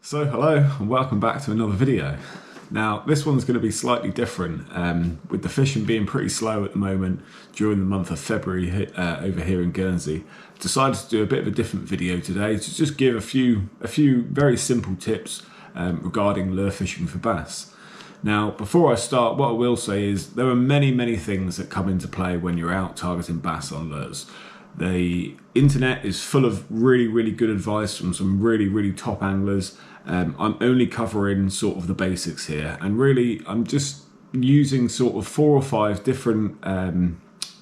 So hello and welcome back to another video. Now this one's going to be slightly different with the fishing being pretty slow at the moment during the month of February over here in Guernsey. I decided to do a bit of a different video today to just give a few very simple tips regarding lure fishing for bass. Now before I start, what I will say is there are many things that come into play when you're out targeting bass on lures. The internet is full of really good advice from some really top anglers. I'm only covering sort of the basics here, and really I'm just using sort of 4 or 5 different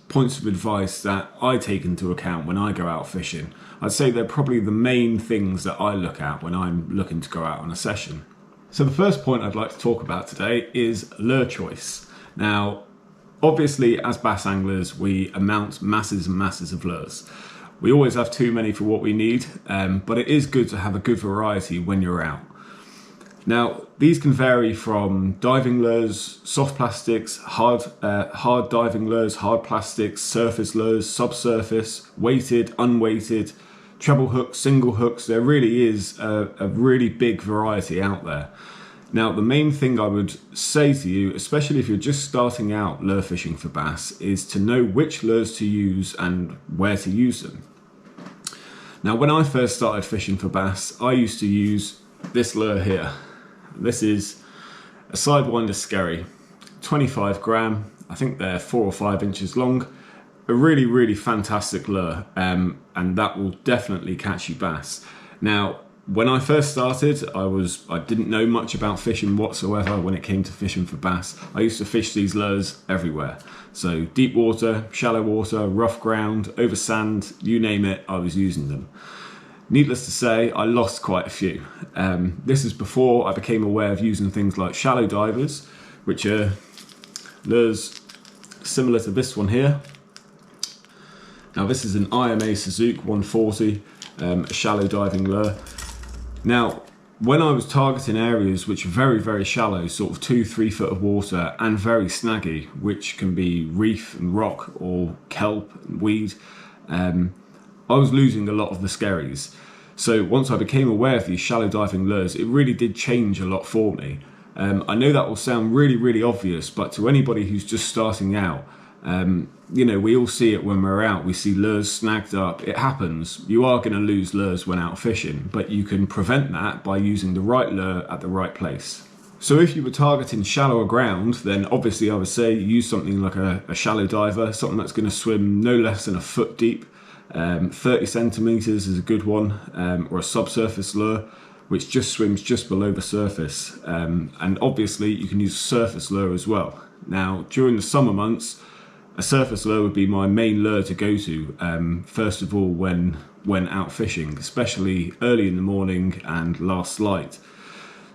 points of advice that I take into account when I go out fishing. I'd say they're probably the main things that I look at when I'm looking to go out on a session. So the first point I'd like to talk about today is lure choice. Now obviously as bass anglers we mount masses and masses of lures. We always have too many for what we need, but it is good to have a good variety when you're out. Now, these can vary from diving lures, soft plastics, hard diving lures, hard plastics, surface lures, subsurface, weighted, unweighted, treble hooks, single hooks. There really is a really big variety out there. Now, the main thing I would say to you, especially if you're just starting out lure fishing for bass, is to know which lures to use and where to use them. Now, when I first started fishing for bass, I used to use this lure here. This is a Sidewinder Skerry, 25 gram. I think they're 4 or 5 inches long. A really fantastic lure, and that will definitely catch you bass. Now, when I first started, I didn't know much about fishing whatsoever when it came to fishing for bass. I used to fish these lures everywhere. So deep water, shallow water, rough ground, over sand, you name it, I was using them. Needless to say, I lost quite a few. This is before I became aware of using things like shallow divers, which are lures similar to this one here. Now this is an IMA Suzuki 140, a shallow diving lure. Now, when I was targeting areas which are very shallow, sort of 2-3 foot of water, and very snaggy, which can be reef and rock or kelp and weed, I was losing a lot of the skerries. So once I became aware of these shallow diving lures, it really did change a lot for me. I know that will sound really obvious, but to anybody who's just starting out, you know, we all see it when we're out. We see lures snagged up. It happens. You are going to lose lures when out fishing, but you can prevent that by using the right lure at the right place. So if you were targeting shallower ground, then obviously I would say use something like a shallow diver, something that's going to swim no less than a foot deep. 30 centimeters is a good one, or a subsurface lure, which just swims just below the surface. And obviously you can use a surface lure as well. Now, during the summer months, a surface lure would be my main lure to go to, first of all when out fishing, especially early in the morning and last light.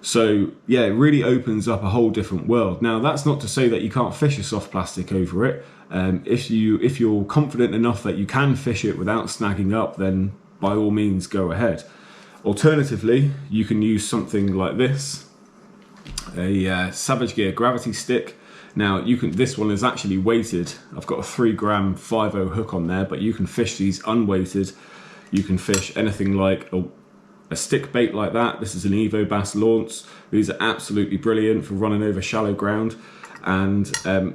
So yeah, it really opens up a whole different world. Now that's not to say that you can't fish a soft plastic over it. If you're confident enough that you can fish it without snagging up, then by all means go ahead. Alternatively, you can use something like this, a Savage Gear gravity stick. Now this one is actually weighted. I've got a 3 gram 5.0 hook on there, but you can fish these unweighted. You can fish anything like a stick bait like that. This is an Evo Bass Launch. These are absolutely brilliant for running over shallow ground, and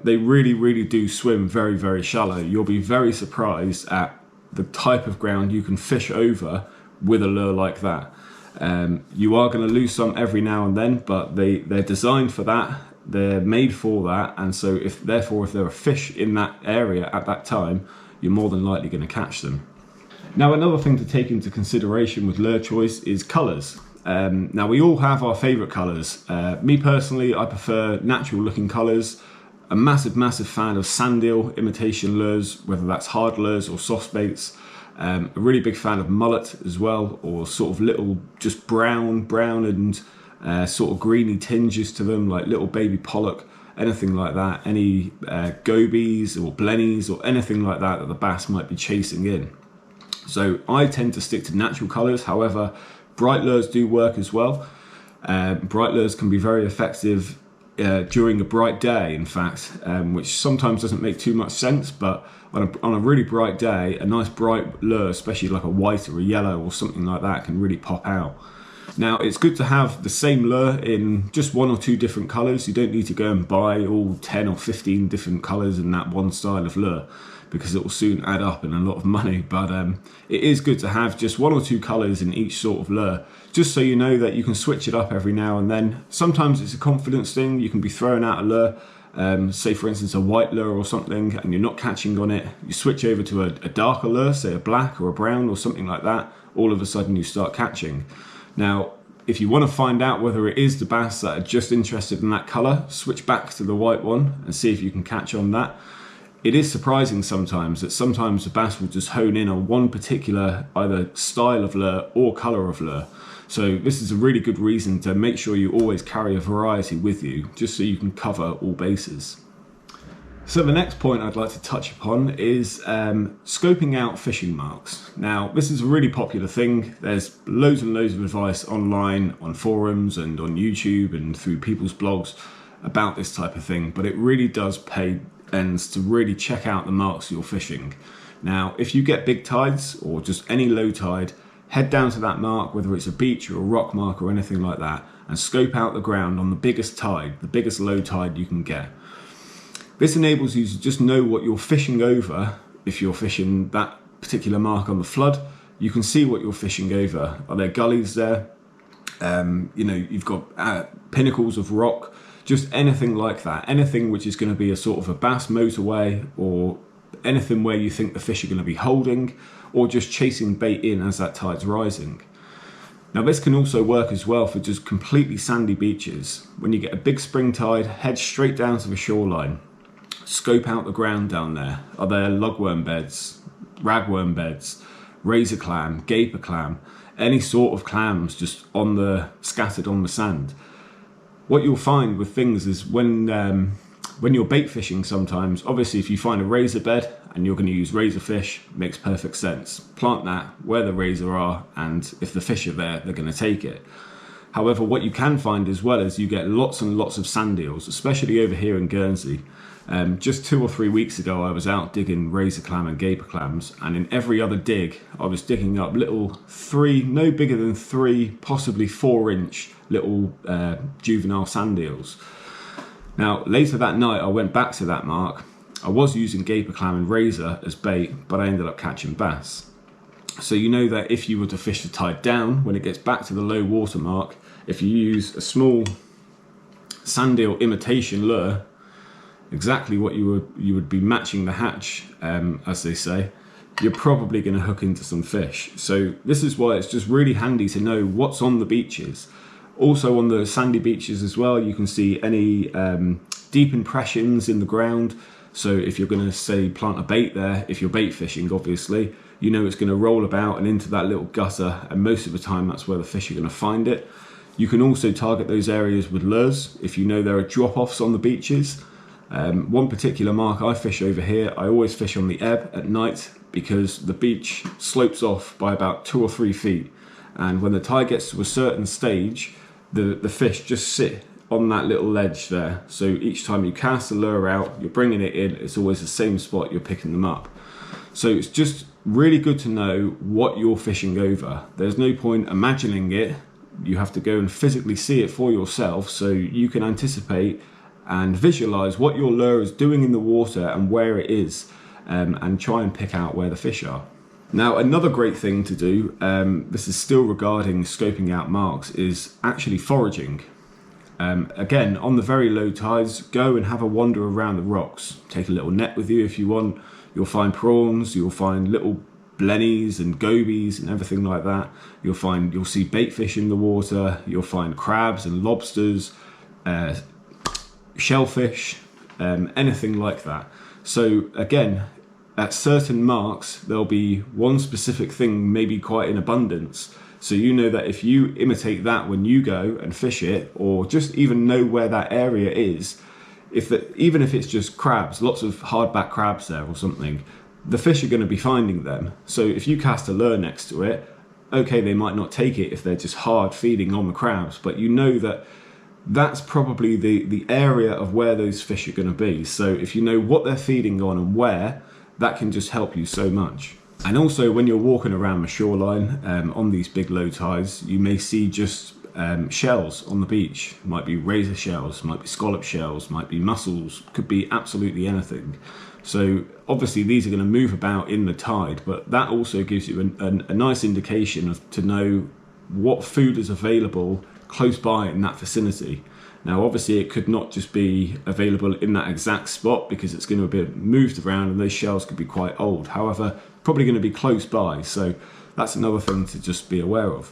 they really do swim very shallow. You'll be very surprised at the type of ground you can fish over with a lure like that. You are going to lose some every now and then, but they're designed for that. They're made for that, and so therefore if there are fish in that area at that time, you're more than likely going to catch them. Now another thing to take into consideration with lure choice is colours. Now we all have our favourite colours. Me personally, I prefer natural looking colours. A massive fan of sand eel imitation lures, whether that's hard lures or soft baits. A really big fan of mullet as well, or sort of little just brown and sort of greeny tinges to them, like little baby pollock, anything like that. Any gobies or blennies or anything like that the bass might be chasing in. So I tend to stick to natural colours. However, bright lures do work as well. Bright lures can be very effective during a bright day, in fact, which sometimes doesn't make too much sense, but on a really bright day, a nice bright lure, especially like a white or a yellow or something like that, can really pop out. Now, it's good to have the same lure in just 1 or 2 different colours. You don't need to go and buy all 10 or 15 different colours in that one style of lure, because it will soon add up in a lot of money. But it is good to have just 1 or 2 colours in each sort of lure, just so you know that you can switch it up every now and then. Sometimes it's a confidence thing. You can be throwing out a lure, say for instance a white lure or something, and you're not catching on it. You switch over to a darker lure, say a black or a brown or something like that. All of a sudden you start catching. Now, if you want to find out whether it is the bass that are just interested in that colour, switch back to the white one and see if you can catch on that. It is surprising sometimes that the bass will just hone in on one particular either style of lure or colour of lure. So this is a really good reason to make sure you always carry a variety with you, just so you can cover all bases. So the next point I'd like to touch upon is scoping out fishing marks. Now, this is a really popular thing. There's loads and loads of advice online, on forums and on YouTube and through people's blogs about this type of thing, but it really does pay ends to really check out the marks you're fishing. Now, if you get big tides or just any low tide, head down to that mark, whether it's a beach or a rock mark or anything like that, and scope out the ground on the biggest tide, the biggest low tide you can get. This enables you to just know what you're fishing over. If you're fishing that particular mark on the flood, you can see what you're fishing over. Are there gullies there? You've got pinnacles of rock, just anything like that. Anything which is going to be a sort of a bass motorway, or anything where you think the fish are going to be holding, or just chasing bait in as that tide's rising. Now, this can also work as well for just completely sandy beaches. When you get a big spring tide, head straight down to the shoreline. Scope out the ground down there. Are there lugworm beds, ragworm beds, razor clam, gaper clam, any sort of clams just scattered on the sand? What you'll find with things is when you're bait fishing sometimes, obviously if you find a razor bed and you're going to use razor fish, it makes perfect sense. Plant that where the razor are, and if the fish are there, they're going to take it. However, what you can find as well is you get lots and lots of sand eels, especially over here in Guernsey. Just 2 or 3 weeks ago, I was out digging razor clam and gaper clams, and in every other dig, I was digging up little no bigger than 3, possibly 4-inch little juvenile sand eels. Now, later that night, I went back to that mark. I was using gaper clam and razor as bait, but I ended up catching bass. So you know that if you were to fish the tide down, when it gets back to the low water mark, if you use a small sand eel imitation lure, exactly what you would be matching the hatch, as they say, you're probably going to hook into some fish. So this is why it's just really handy to know what's on the beaches. Also on the sandy beaches as well, you can see any deep impressions in the ground. So if you're going to, say, plant a bait there, if you're bait fishing, obviously, you know it's going to roll about and into that little gutter, and most of the time that's where the fish are going to find it. You can also target those areas with lures if you know there are drop-offs on the beaches. One particular mark I fish over here, I always fish on the ebb at night, because the beach slopes off by about 2 or 3 feet, and when the tide gets to a certain stage, the fish just sit on that little ledge there. So each time you cast the lure out, you're bringing it in, it's always the same spot you're picking them up. So it's just really good to know what you're fishing over. There's no point imagining it. You have to go and physically see it for yourself, so you can anticipate and visualize what your lure is doing in the water and where it is, and try and pick out where the fish are. Now, another great thing to do, this is still regarding scoping out marks, is actually foraging. Again, on the very low tides, go and have a wander around the rocks. Take a little net with you if you want. You'll find prawns, you'll find little blennies and gobies and everything like that. You'll see bait fish in the water. You'll find crabs and lobsters, shellfish, anything like that. So again, at certain marks, there'll be one specific thing, maybe quite in abundance. So you know that if you imitate that when you go and fish it, or just even know where that area is, even if it's just crabs, lots of hardback crabs there or something, the fish are going to be finding them. So if you cast a lure next to it, okay, they might not take it if they're just hard feeding on the crabs, but you know that that's probably the area of where those fish are going to be. So if you know what they're feeding on and where, that can just help you so much. And also when you're walking around the shoreline on these big low tides, you may see just shells on the beach. Might be razor shells, might be scallop shells, might be mussels, could be absolutely anything. So obviously these are going to move about in the tide, but that also gives you a nice indication to know what food is available close by in that vicinity. Now obviously it could not just be available in that exact spot because it's going to be moved around and those shells could be quite old. However, probably going to be close by, so that's another thing to just be aware of.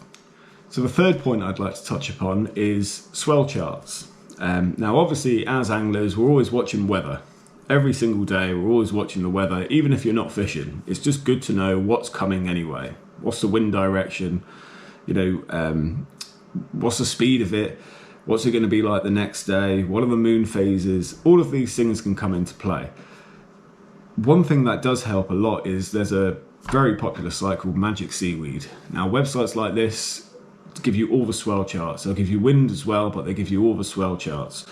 So the third point I'd like to touch upon is swell charts. Now obviously as anglers we're always watching weather. Every single day we're always watching the weather, even if you're not fishing. It's just good to know what's coming anyway. What's the wind direction? You know, what's the speed of it? What's it going to be like the next day? What are the moon phases? All of these things can come into play. One thing that does help a lot is there's a very popular site called Magic Seaweed. Now websites like this give you all the swell charts. They'll give you wind as well, but they give you all the swell charts.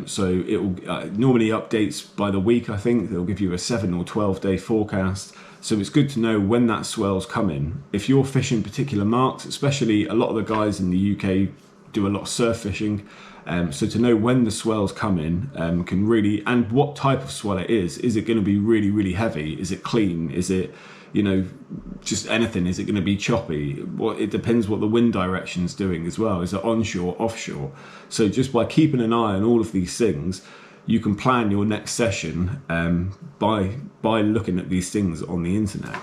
So it will normally updates by the week. I think they'll give you a 7 or 12 day forecast. So it's good to know when that swell's coming. If you're fishing particular marks, especially a lot of the guys in the UK do a lot of surf fishing. So to know when the swell's coming can really, and what type of swell it is it going to be really, really heavy? Is it clean? Is it, you know, just anything? Is it going to be choppy? Well, it depends what the wind direction's doing as well. Is it onshore, offshore? So just by keeping an eye on all of these things, you can plan your next session by looking at these things on the internet.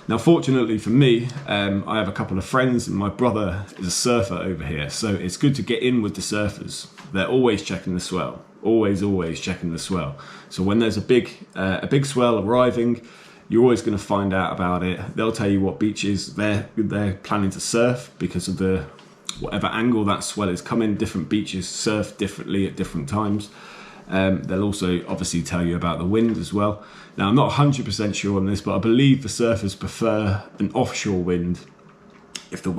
Now, fortunately for me, I have a couple of friends and my brother is a surfer over here. So it's good to get in with the surfers. They're always checking the swell, always checking the swell. So when there's a big swell arriving, you're always going to find out about it. They'll tell you what beaches they're planning to surf because of the whatever angle that swell is coming. Different beaches surf differently at different times. They'll also obviously tell you about the wind as well. Now I'm not 100% sure on this, but I believe the surfers prefer an offshore wind. If the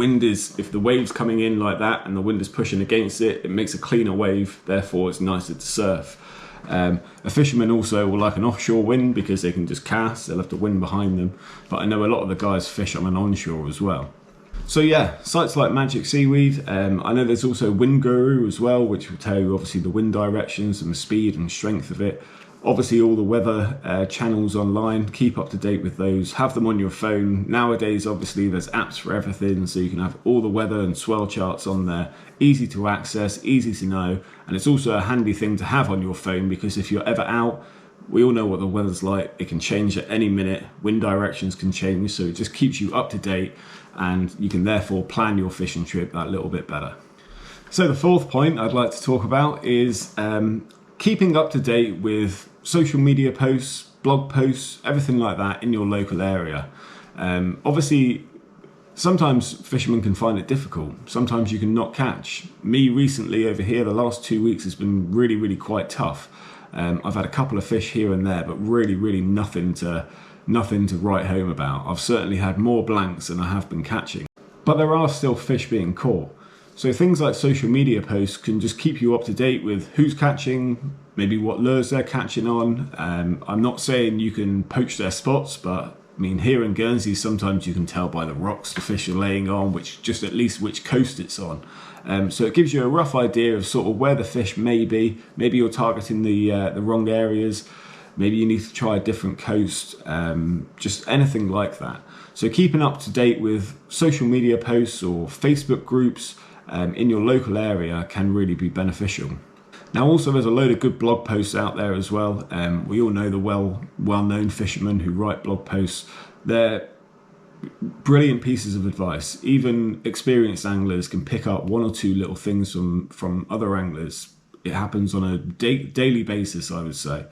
wave's coming in like that and the wind is pushing against it, it makes a cleaner wave, therefore it's nicer to surf. A fisherman also will like an offshore wind because they can just cast, they'll have the wind behind them. But I know a lot of the guys fish on an onshore as well. So yeah, sites like Magic Seaweed. I know there's also Wind Guru as well, which will tell you obviously the wind directions and the speed and strength of it. Obviously all the weather channels online, keep up to date with those, have them on your phone. Nowadays obviously there's apps for everything, so you can have all the weather and swell charts on there. Easy to access, easy to know, and it's also a handy thing to have on your phone because if you're ever out, we all know what the weather's like, it can change at any minute, wind directions can change, so it just keeps you up to date and you can therefore plan your fishing trip that little bit better. So the fourth point I'd like to talk about is keeping up to date with social media posts, blog posts, everything like that in your local area. Obviously, sometimes fishermen can find it difficult. Sometimes you can not catch. Me recently over here, the last 2 weeks has been really, really quite tough. I've had a couple of fish here and there, but really, really nothing to write home about. I've certainly had more blanks than I have been catching. But there are still fish being caught. So things like social media posts can just keep you up to date with who's catching, maybe what lures they're catching on. I'm not saying you can poach their spots, but I mean, here in Guernsey, sometimes you can tell by the rocks the fish are laying on, just at least which coast it's on. So it gives you a rough idea of sort of where the fish may be. Maybe you're targeting the wrong areas. Maybe you need to try a different coast, just anything like that. So keeping up to date with social media posts or Facebook groups in your local area can really be beneficial. Now also there's a load of good blog posts out there as well. We all know the well-known fishermen who write blog posts. They're brilliant pieces of advice. Even experienced anglers can pick up one or two little things from other anglers. It happens on a daily basis, I would say.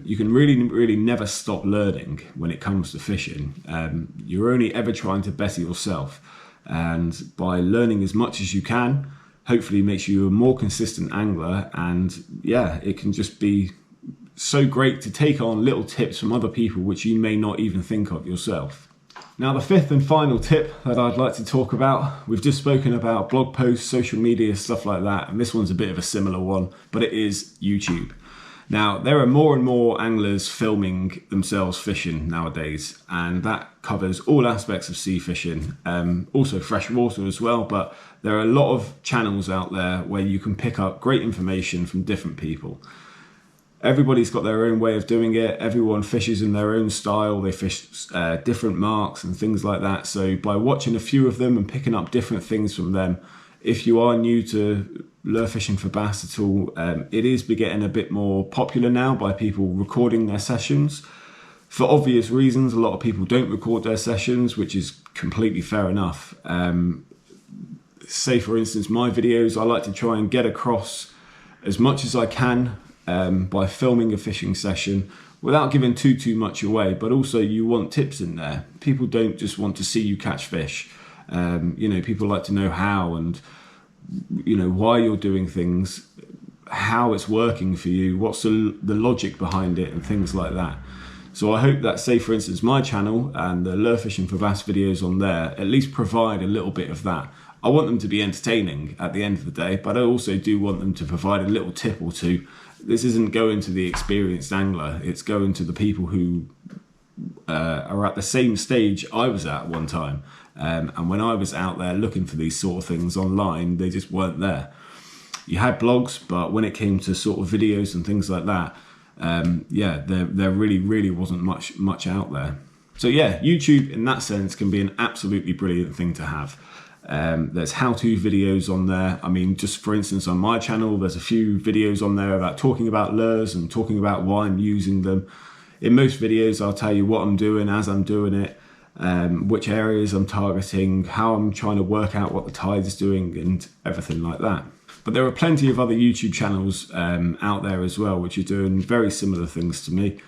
You can really never stop learning when it comes to fishing. You're only ever trying to better yourself. And by learning as much as you can, hopefully makes you a more consistent angler. And yeah, it can just be so great to take on little tips from other people which you may not even think of yourself. Now the fifth and final tip that I'd like to talk about, we've just spoken about blog posts, social media, stuff like that, and this one's a bit of a similar one, but it is YouTube. Now, there are more and more anglers filming themselves fishing nowadays, and that covers all aspects of sea fishing, also freshwater as well, but there are a lot of channels out there where you can pick up great information from different people. Everybody's got their own way of doing it. Everyone fishes in their own style. They fish different marks and things like that. So by watching a few of them and picking up different things from them, if you are new to lure fishing for bass at all, it is getting a bit more popular now by people recording their sessions. For obvious reasons, a lot of people don't record their sessions, which is completely fair enough. Say for instance, my videos, I like to try and get across as much as I can by filming a fishing session without giving too much away, but also you want tips in there. People don't just want to see you catch fish. People like to know how and why you're doing things, how it's working for you, what's the logic behind it and things like that. So I hope that, say for instance, my channel and the lure fishing for bass videos on there at least provide a little bit of that. I want them to be entertaining at the end of the day, but I also do want them to provide a little tip or two. This isn't going to the experienced angler, it's going to the people who are at the same stage I was at one time. And when I was out there looking for these sort of things online, they just weren't there. You had blogs, but when it came to sort of videos and things like that, there really wasn't much out there. So yeah, YouTube in that sense can be an absolutely brilliant thing to have. There's how-to videos on there. I mean, just for instance, on my channel, there's a few videos on there about talking about lures and talking about why I'm using them. In most videos, I'll tell you what I'm doing as I'm doing it, which areas I'm targeting, how I'm trying to work out what the tide is doing and everything like that. But there are plenty of other YouTube channels out there as well, which are doing very similar things to me.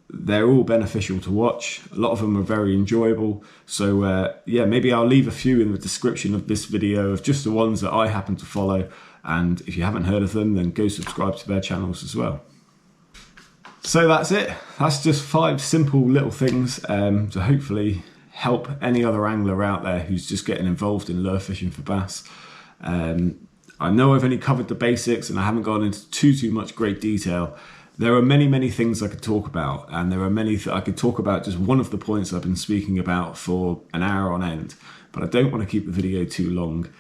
They're all beneficial to watch. A lot of them are very enjoyable. So maybe I'll leave a few in the description of this video of just the ones that I happen to follow. And if you haven't heard of them, then go subscribe to their channels as well. So that's it. That's just 5 simple little things to hopefully help any other angler out there who's just getting involved in lure fishing for bass. I know I've only covered the basics and I haven't gone into too much great detail. There are many things I could talk about, and there are many I could talk about just one of the points I've been speaking about for an hour on end, but I don't want to keep the video too long.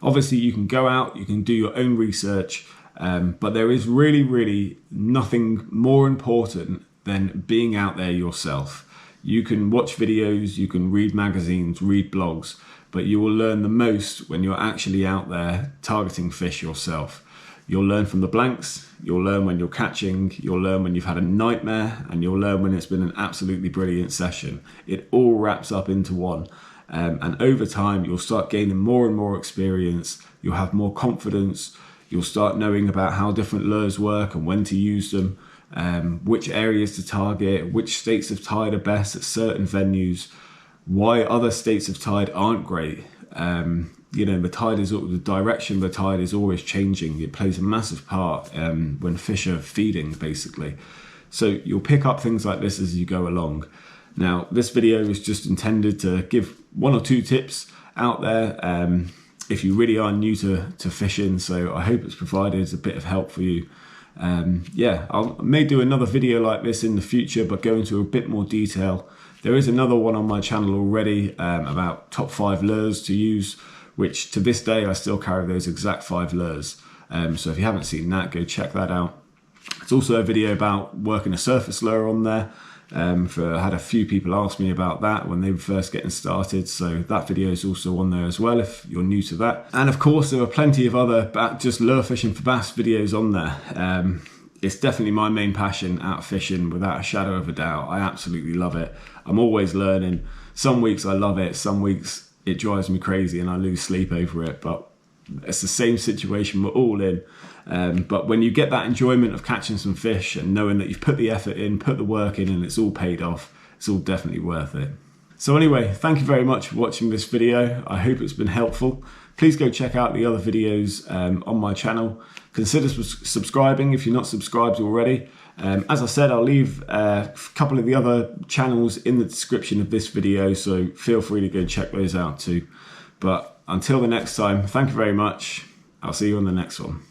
Obviously you can go out, you can do your own research, but there is really nothing more important than being out there yourself. You can watch videos, you can read magazines, read blogs, but you will learn the most when you're actually out there targeting fish yourself. You'll learn from the blanks, you'll learn when you're catching, you'll learn when you've had a nightmare, and you'll learn when it's been an absolutely brilliant session. It all wraps up into one. And over time, you'll start gaining more and more experience, you'll have more confidence, you'll start knowing about how different lures work and when to use them, which areas to target, which states of tide are best at certain venues, why other states of tide aren't great. The direction of the tide is always changing. It plays a massive part when fish are feeding, basically. So you'll pick up things like this as you go along. Now, this video is just intended to give 1 or 2 tips out there if you really are new to fishing. So I hope it's provided a bit of help for you. I may do another video like this in the future, but go into a bit more detail. There is another one on my channel already about top 5 lures to use, which to this day I still carry those exact 5 lures. So if you haven't seen that, go check that out. It's also a video about working a surface lure on there. I had a few people ask me about that when they were first getting started, so that video is also on there as well if you're new to that. And of course there are plenty of other just lure fishing for bass videos on there. It's definitely my main passion out of fishing, without a shadow of a doubt. I absolutely love it. I'm always learning. Some weeks I love it, some weeks it drives me crazy and I lose sleep over it, but it's the same situation we're all in. But when you get that enjoyment of catching some fish and knowing that you've put the effort in, put the work in, and it's all paid off, it's all definitely worth it. So anyway, thank you very much for watching this video. I hope it's been helpful. Please go check out the other videos on my channel. Consider subscribing if you're not subscribed already. As I said, I'll leave a couple of the other channels in the description of this video, so feel free to go check those out too. But until the next time, thank you very much. I'll see you on the next one.